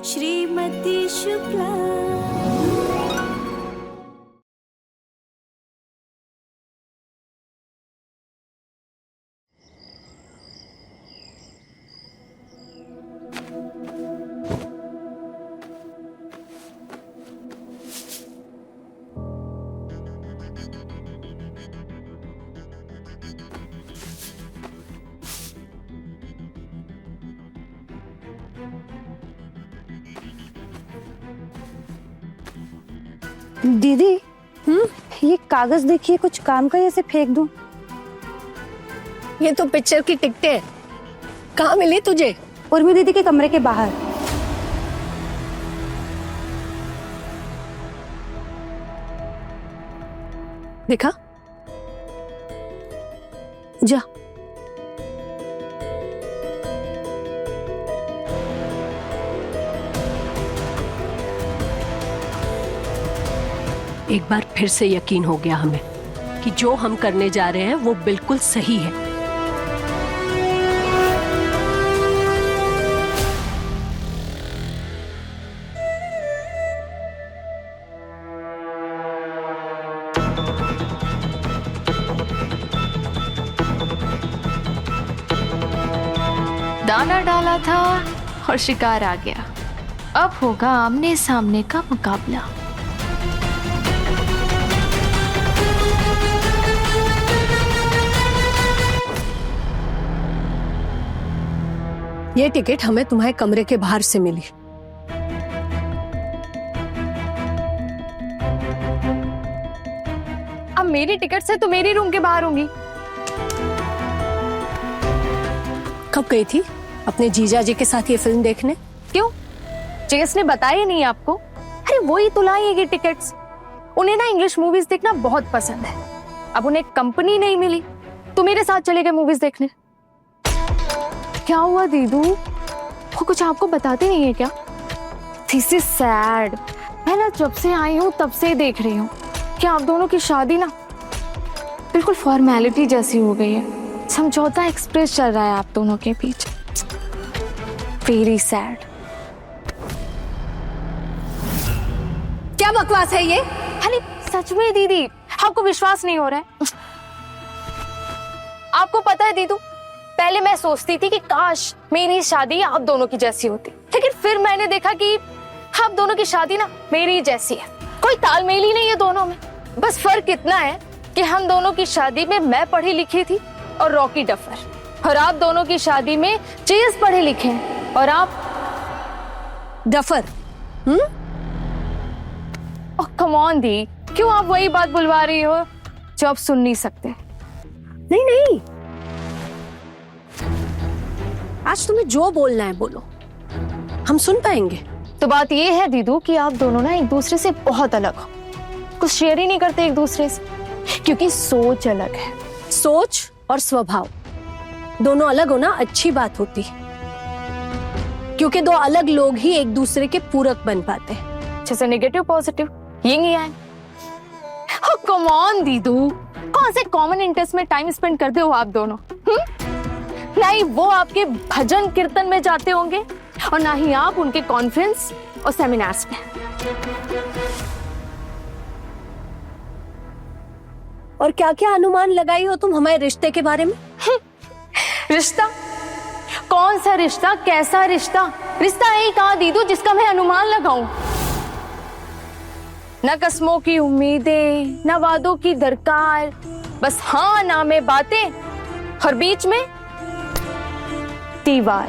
श्रीमती शुक्ला। दीदी ये कागज देखिए, कुछ काम का, ऐसे फेंक दूं? ये तो पिक्चर की टिकटें कहाँ मिली तुझे? उर्मी दीदी के कमरे के बाहर। देखा? जा। एक बार फिर से यकीन हो गया हमें कि जो हम करने जा रहे हैं वो बिल्कुल सही है। दाना डाला था और शिकार आ गया। अब होगा आमने सामने का मुकाबला। ये टिकट हमें तुम्हारे कमरे के बाहर से मिली। अब मेरी टिकट से तो मेरी रूम के बाहर होंगी। कब गई थी अपने जीजा जी के साथ ये फिल्म देखने? क्यों? जेस ने बताया ही नहीं आपको? अरे वही तो लाएगी टिकट्स। उन्हें ना इंग्लिश मूवीज देखना बहुत पसंद है। अब उन्हें कंपनी नहीं मिली तो मेरे साथ चले गए मूवीज देखने। क्या हुआ दीदू? वो कुछ आपको बताते नहीं है क्या? This is sad. मैं ना जब से आई हूँ तब से देख रही हूँ कि आप दोनों की शादी ना बिल्कुल फॉर्मेलिटी जैसी हो गई है। समझौता एक्सप्रेस चल रहा है आप दोनों के बीच। Very sad. क्या बकवास है ये? अरे सच में दीदी, आपको विश्वास नहीं हो रहा है? आपको पता है दीदू, पहले मैं सोचती थी कि काश मेरी शादी आप दोनों की जैसी होती, लेकिन फिर मैंने देखा कि आप दोनों की शादी ना मेरी जैसी है। कोई तालमेल ही नहीं है दोनों में। बस फर्क इतना है कि हम दोनों की शादी में मैं पढ़ी लिखी थी और रॉकी डफर, और आप दोनों की शादी में चेस पढ़े लिखे हैं और आप डफर। कम ऑन दी, क्यों आप वही बात बुलवा रही हो जो आप सुन नहीं सकते? नहीं नहीं, आज तुम्हें जो बोलना है बोलो, हम सुन पाएंगे। तो बात ये है दीदू कि आप दोनों ना एक दूसरे से बहुत अलग हो। कुछ शेयर ही नहीं करते एक दूसरे से, क्योंकि सोच अलग है। सोच और स्वभाव दोनों अलग होना अच्छी बात होती है, क्योंकि दो अलग लोग ही एक दूसरे के पूरक बन पाते हैं। जैसे negative positive, yin yang. Come on दीदू, कौन से कॉमन इंटरेस्ट में टाइम स्पेंड करते हो आप दोनों? नहीं वो आपके भजन कीर्तन में जाते होंगे और ना ही आप उनके कॉन्फ्रेंस और सेमिनार्स में। और क्या क्या अनुमान लगाई हो तुम हमारे रिश्ते के बारे में? रिश्ता? कौन सा रिश्ता? कैसा रिश्ता? रिश्ता है ही कहाँ दीदू जिसका मैं अनुमान लगाऊं? न कस्मों की उम्मीदें, न वादों की दरकार, बस हाँ ना में बातें और बीच में दीवार।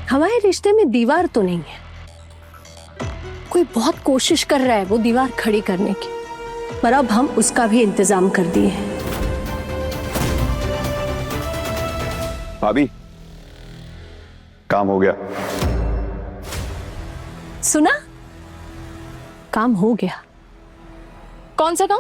हमारे रिश्ते में दीवार तो नहीं है। कोई बहुत कोशिश कर रहा है वो दीवार खड़ी करने की, पर अब हम उसका भी इंतजाम कर दिए हैं। भाभी, काम हो गया। सुना? काम हो गया। कौन सा काम?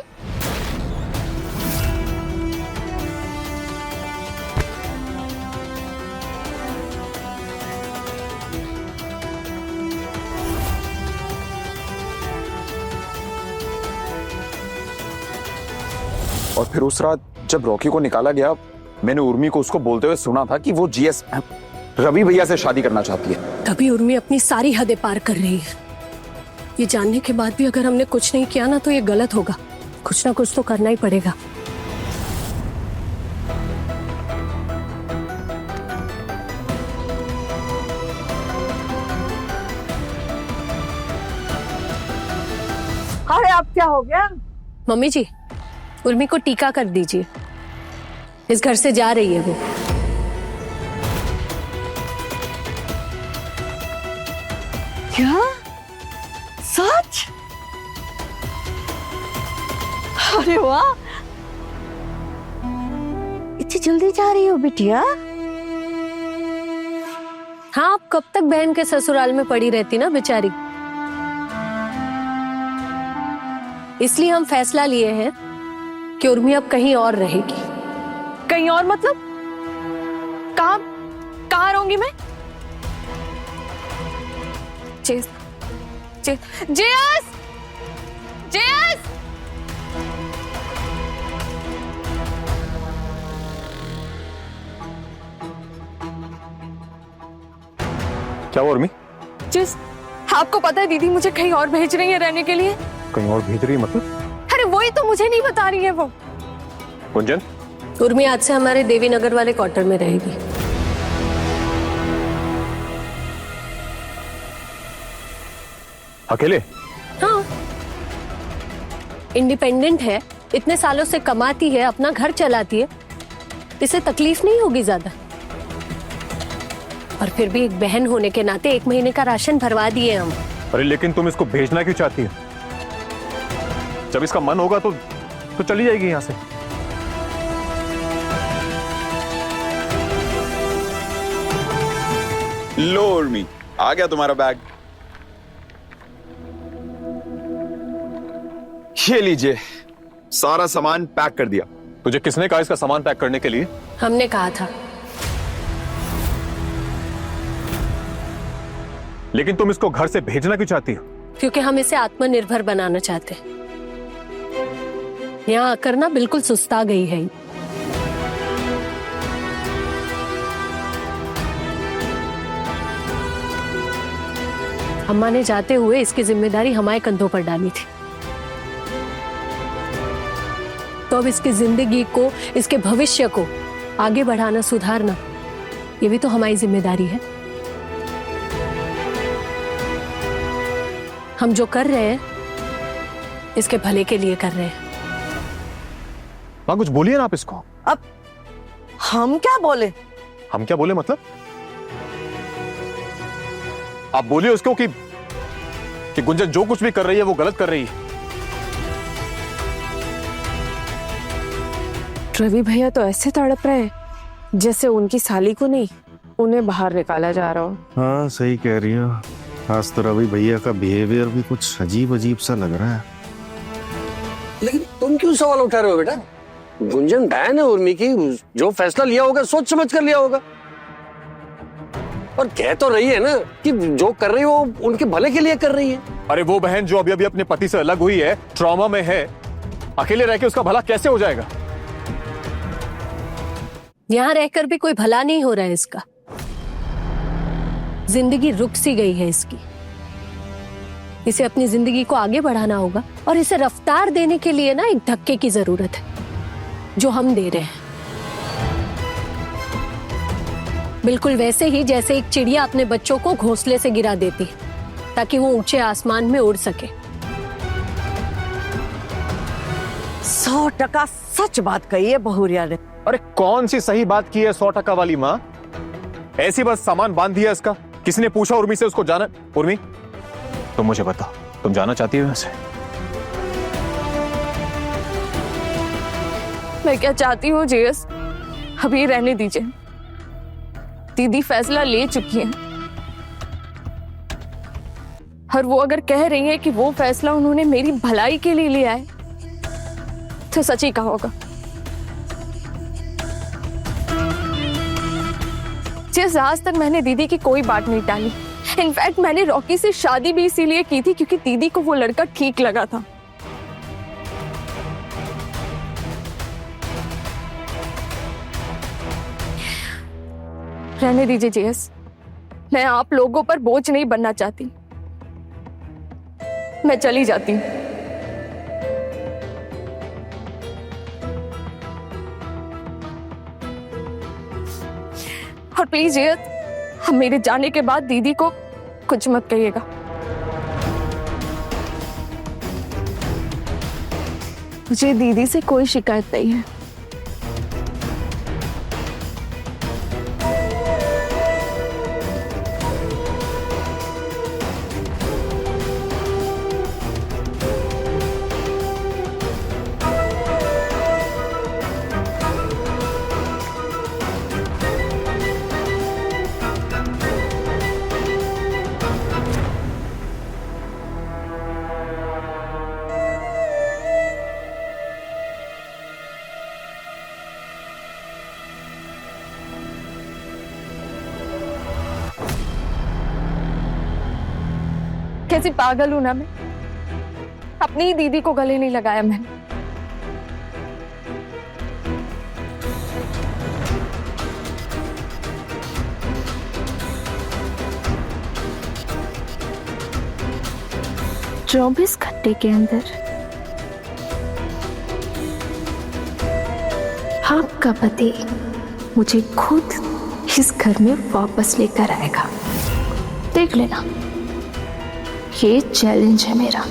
और फिर उस रात जब रॉकी को निकाला गया, मैंने उर्मी को उसको बोलते हुए सुना था कि वो जीएस रवि भैया से शादी करना चाहती है। तभी उर्मी अपनी सारी हदें पार कर रही है। ये जानने के बाद भी अगर हमने कुछ नहीं किया ना तो ये गलत होगा। कुछ ना कुछ तो करना ही पड़ेगा। अरे अब क्या हो गया? मम्मी जी, उर्मी को टीका कर दीजिए। इस घर से जा रही है वो। क्या? सच? अरे वाह, इतनी जल्दी जा रही हो बिटिया? हाँ, अब कब तक बहन के ससुराल में पड़ी रहती ना बेचारी। इसलिए हम फैसला लिए हैं कि उर्मी अब कहीं और रहेगी। कहीं और मतलब? कहाँ कहाँ रहूंगी मैं? जेस, जेस, जेस, जेस! क्या हुआ उर्मी? जेस, आपको पता है दीदी मुझे कहीं और भेज रही है रहने के लिए। कहीं और भेज रही है मतलब? अरे वही तो मुझे नहीं बता रही है वो। गुंजन, उर्मी आज से हमारे देवी नगर वाले क्वार्टर में रहेगी। अकेले? हाँ, इंडिपेंडेंट है, इतने सालों से कमाती है, अपना घर चलाती है, इसे तकलीफ नहीं होगी ज्यादा। और फिर भी एक बहन होने के नाते 1 महीने का राशन भरवा दिए हम। अरे लेकिन तुम इसको भेजना क्यों चाहती हो? जब इसका मन होगा तो चली जाएगी यहाँ से। लो उर्मी, आ गया तुम्हारा बैग। ये लीजिए, सारा सामान पैक कर दिया। तुझे किसने कहा इसका सामान पैक करने के लिए? हमने कहा था। लेकिन तुम इसको घर से भेजना क्यों चाहती हो? क्योंकि हम इसे आत्मनिर्भर बनाना चाहते हैं। यहाँ आकर ना बिल्कुल सुस्ता गई है। अम्मा ने जाते हुए इसकी जिम्मेदारी हमारे कंधों पर डाली थी, तो अब इसकी जिंदगी को, इसके भविष्य को आगे बढ़ाना, सुधारना, ये भी तो हमारी जिम्मेदारी है। हम जो कर रहे हैं इसके भले के लिए कर रहे हैं। माँ कुछ बोलिए ना आप इसको। अब हम क्या बोले? हम क्या बोले मतलब? आप बोलिए उसको कि गुंजन जो कुछ भी कर रही है वो गलत कर रही है। रवि भैया तो ऐसे तड़प रहे हैं जैसे उनकी साली को नहीं, उन्हें बाहर निकाला जा रहा हो। हाँ सही कह रही हो। आज तो रवि भैया का बिहेवियर भी कुछ अजीब अजीब सा लग रहा है। लेकिन तुम क्यों सवाल उठा रहे हो बेटा? गुंजन बहन है उर्मी की, जो फैसला लिया होगा सोच समझ कर लिया होगा। और कह तो रही है ना कि जो कर रही है वो उनके भले के लिए कर रही है। अरे वो बहन जो अभी अभी अपने पति से अलग हुई है, ट्रॉमा में है, अकेले रह के उसका भला कैसे हो जाएगा? यहां रहकर भी कोई भला नहीं हो रहा है इसका। जिंदगी रुक सी गई है इसकी। इसे अपनी जिंदगी को आगे बढ़ाना होगा और इसे रफ्तार देने के लिए ना एक धक्के की जरूरत है, जो हम दे रहे हैं। बिल्कुल वैसे ही जैसे एक चिड़िया अपने बच्चों को घोंसले से गिरा देती है ताकि वो ऊंचे आसमान में उड़ सके। 100% सच बात कही है बहुरिया ने। अरे कौन सी सही बात की है 100% वाली माँ? ऐसी बस सामान बांध दिया इसका। किसी ने पूछा उर्मी से उसको जाना? उर्मी तुम मुझे बताओ, तुम जाना चाहती हो वैसे? मैं क्या चाहती हूँ जेस, अभी रहने दीजिए। दीदी फैसला ले चुकी है और वो अगर कह रही है कि वो फैसला उन्होंने मेरी भलाई के लिए लिया है तो सच ही कहा होगा। जिस आज तक मैंने दीदी की कोई बात नहीं टाली। इनफैक्ट मैंने रॉकी से शादी भी इसीलिए की थी क्योंकि दीदी को वो लड़का ठीक लगा था। रहने दीजिए जीएस, मैं आप लोगों पर बोझ नहीं बनना चाहती। मैं चली जाती हूँ। और प्लीज जीएस, हम मेरे जाने के बाद दीदी को कुछ मत कहिएगा। मुझे दीदी से कोई शिकायत नहीं है। कैसी पागल हूं ना मैं, अपनी ही दीदी को गले नहीं लगाया मैंने। चौबीस घंटे के अंदर आपका पति मुझे खुद इस घर में वापस लेकर आएगा। देख लेना, ये चैलेंज है मेरा।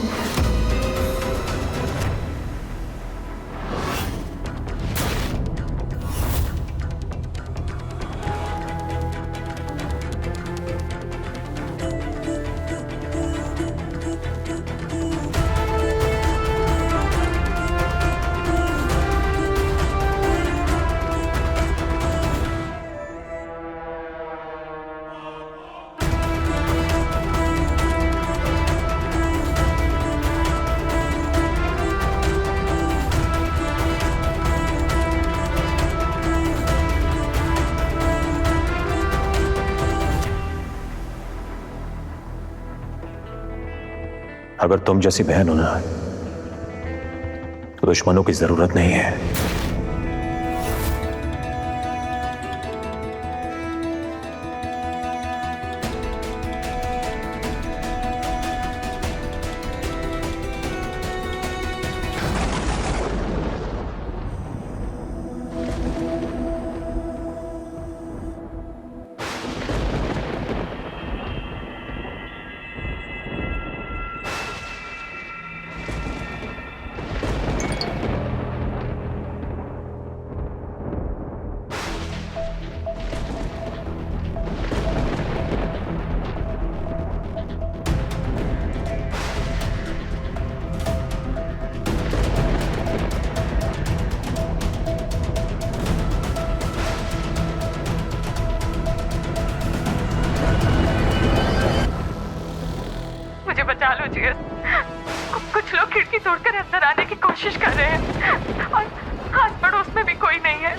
अगर तुम जैसी बहन हो ना, तो दुश्मनों की जरूरत नहीं है। मुझे बचा लो जीएस, कुछ लोग खिड़की तोड़कर अंदर आने की कोशिश कर रहे हैं और आस पड़ोस में भी कोई नहीं है।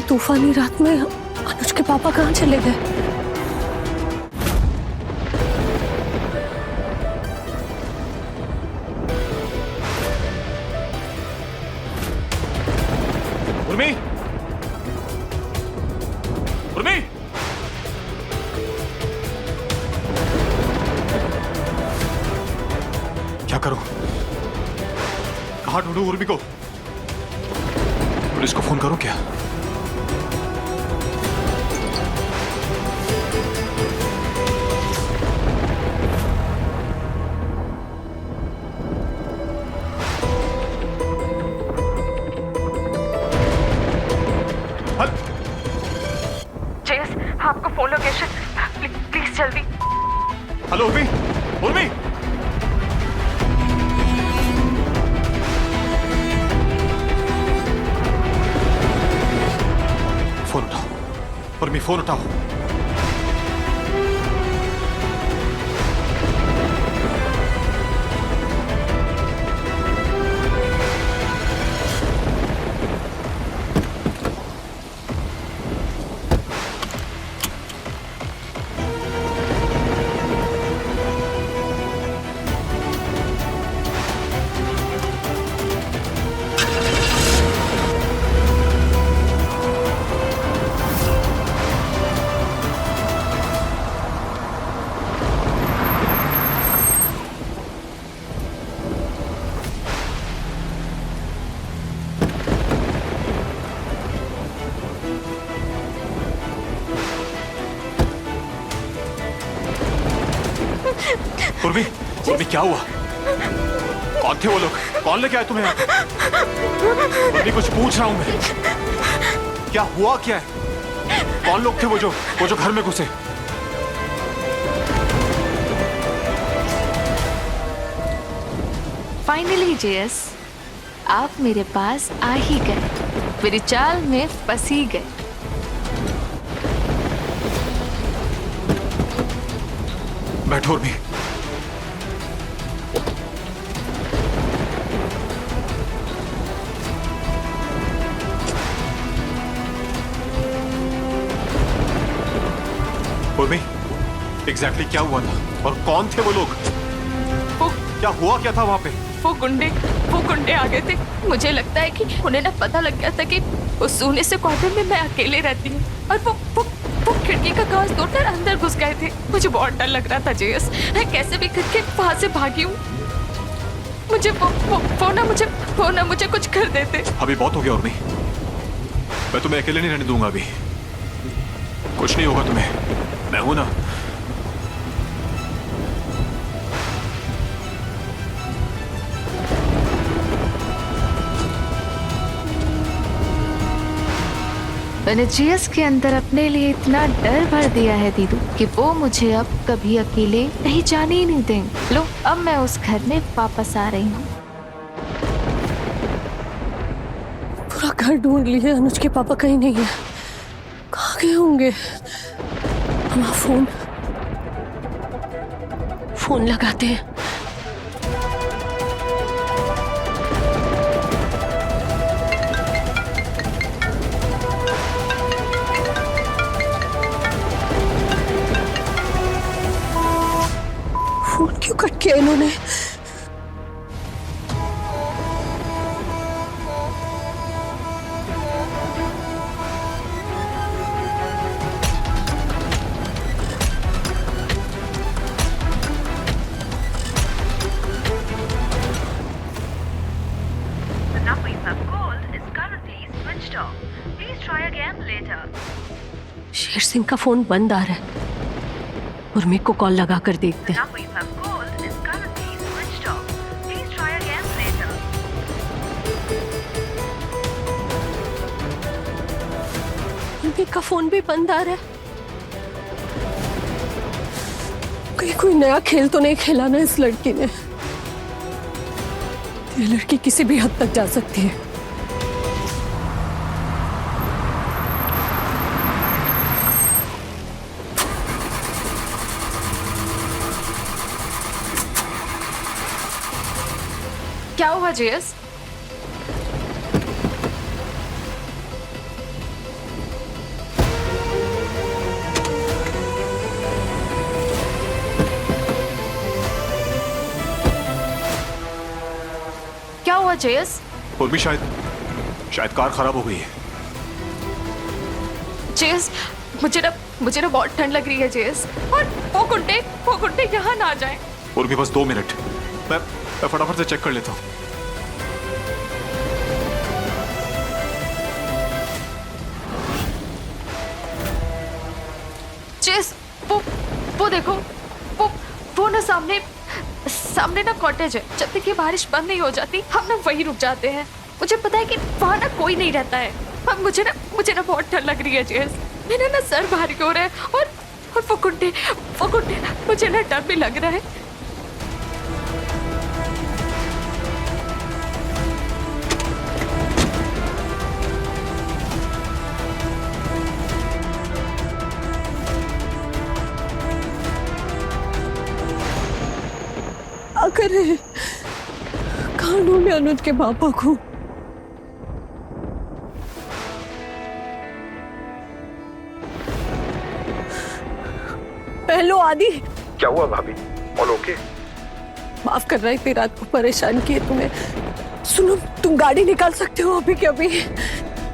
तूफानी रात में अनुज के पापा कहाँ चले गए? उर्मी, उर्मी, कहाँ ढूंढूं उर्मी को? पुलिस को फोन करूं क्या? जेस, आपको फोन लोकेशन प्लीज जल्दी। हेलो उर्मी, उर्मी, फोन उठाओ उर्मी, फोन उठाओ। उर्मी, उर्मी क्या हुआ? कौन थे वो लोग? कौन लेके आए तुम्हें यहाँ पे? उर्मी कुछ पूछ रहा हूं मैं। क्या हुआ क्या है? कौन लोग थे वो जो घर में घुसे? फाइनली जेएस, आप मेरे पास आ ही गए, मेरी चाल में फंस ही गए। बैठो उर्मी। उर्मी, एग्जैक्टली क्या हुआ था और कौन थे वो लोग? क्या हुआ क्या था वहां पे? वो गुंडे आ गए थे। मुझे लगता है कि उन्हें ना पता लग गया था कि उस सोने से क्वार्टर में मैं अकेले रहती हूँ, और वो खिड़की का कांच तोड़कर अंदर घुस गए थे। मुझे बहुत डर लग रहा था जेएस, मैं कैसे भी करके वहां से भागी हूँ। मुझे वो ना मुझे कुछ कर देते। अभी बहुत हो गया उर्मी, मैं तुम्हें अकेले नहीं रहने दूंगा। अभी कुछ नहीं होगा तुम्हें, मैं हूं ना। मैंने जीएस के अंदर अपने लिए इतना डर भर दिया है दीदू कि वो मुझे अब कभी अकेले नहीं जाने ही नहीं देंगे। लो, अब मैं उस घर में वापस आ रही हूँ। पूरा घर ढूंढ लिया, अनुज के पापा कहीं नहीं है। कहाँ गए होंगे? हम फोन लगाते हैं। फोन क्यों कट किया इन्होंने? शेर सिंह का फोन बंद आ रहा है। उर्मी को कॉल लगा कर देखते हैं। उर्मी का फोन भी बंद आ रहा है। कहीं कोई नया खेल तो नहीं खेला ना इस लड़की ने? ये लड़की किसी भी हद तक जा सकती है। क्या हुआ जेएस? क्या हुआ जेएस? उर्मी, शायद कार खराब हो गई है। जेएस, मुझे ना बहुत ठंड लग रही है जेएस, और वो गुंडे यहाँ ना आ जाएं। उर्मी, बस 2 मिनट, मैं फटाफट से चेक कर लेता हूँ। जेस, वो देखो, वो ना सामने ना कॉटेज है। जब तक ये बारिश बंद नहीं हो जाती हम ना वहीं रुक जाते हैं। मुझे पता है कि वहाँ ना कोई नहीं रहता है। अब मुझे ना बहुत डर लग रही है जेस। मेरा ना सर भारी हो रहा है और वो गुंडे मुझे ना डर भी लग रहा है। अगर कानून ने अनुज के पापा को हेलो आदि, क्या हुआ भाभी? All okay? माफ करना इतनी रात को परेशान किए तुम्हें। सुनो, तुम गाड़ी निकाल सकते हो अभी के अभी।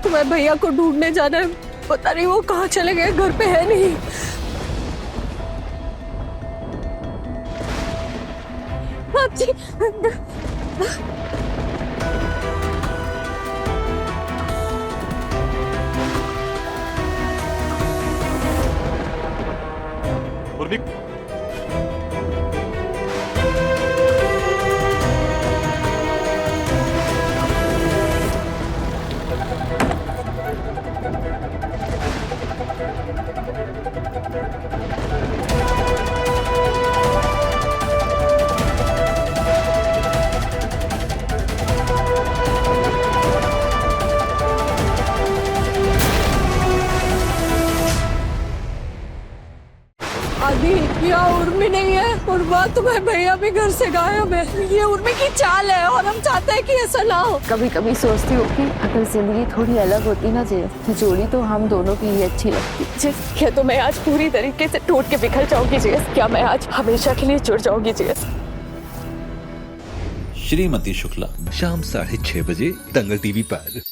तुम्हें भैया को ढूंढने जाना है, पता नहीं वो कहाँ चले गए, घर पे है नहीं। जी उर्मी, आदि, यहाँ उर्मी नहीं है और बात तुम्हें भैया भी घर से गायब है। ये उर्मी की चाल है और हम चाहते हैं कि ऐसा ना हो। कभी कभी सोचती हूँ कि अगर जिंदगी थोड़ी अलग होती ना जेस, तो जोड़ी तो हम दोनों की ही अच्छी लगती। जेस, क्या तो मैं आज पूरी तरीके से टूट के बिखर जाऊंगी जेस? क्या मैं आज हमेशा के लिए जुड़ जाऊंगी जेस? श्रीमती शुक्ला शाम 6:30 बजे दंगल टीवी पर।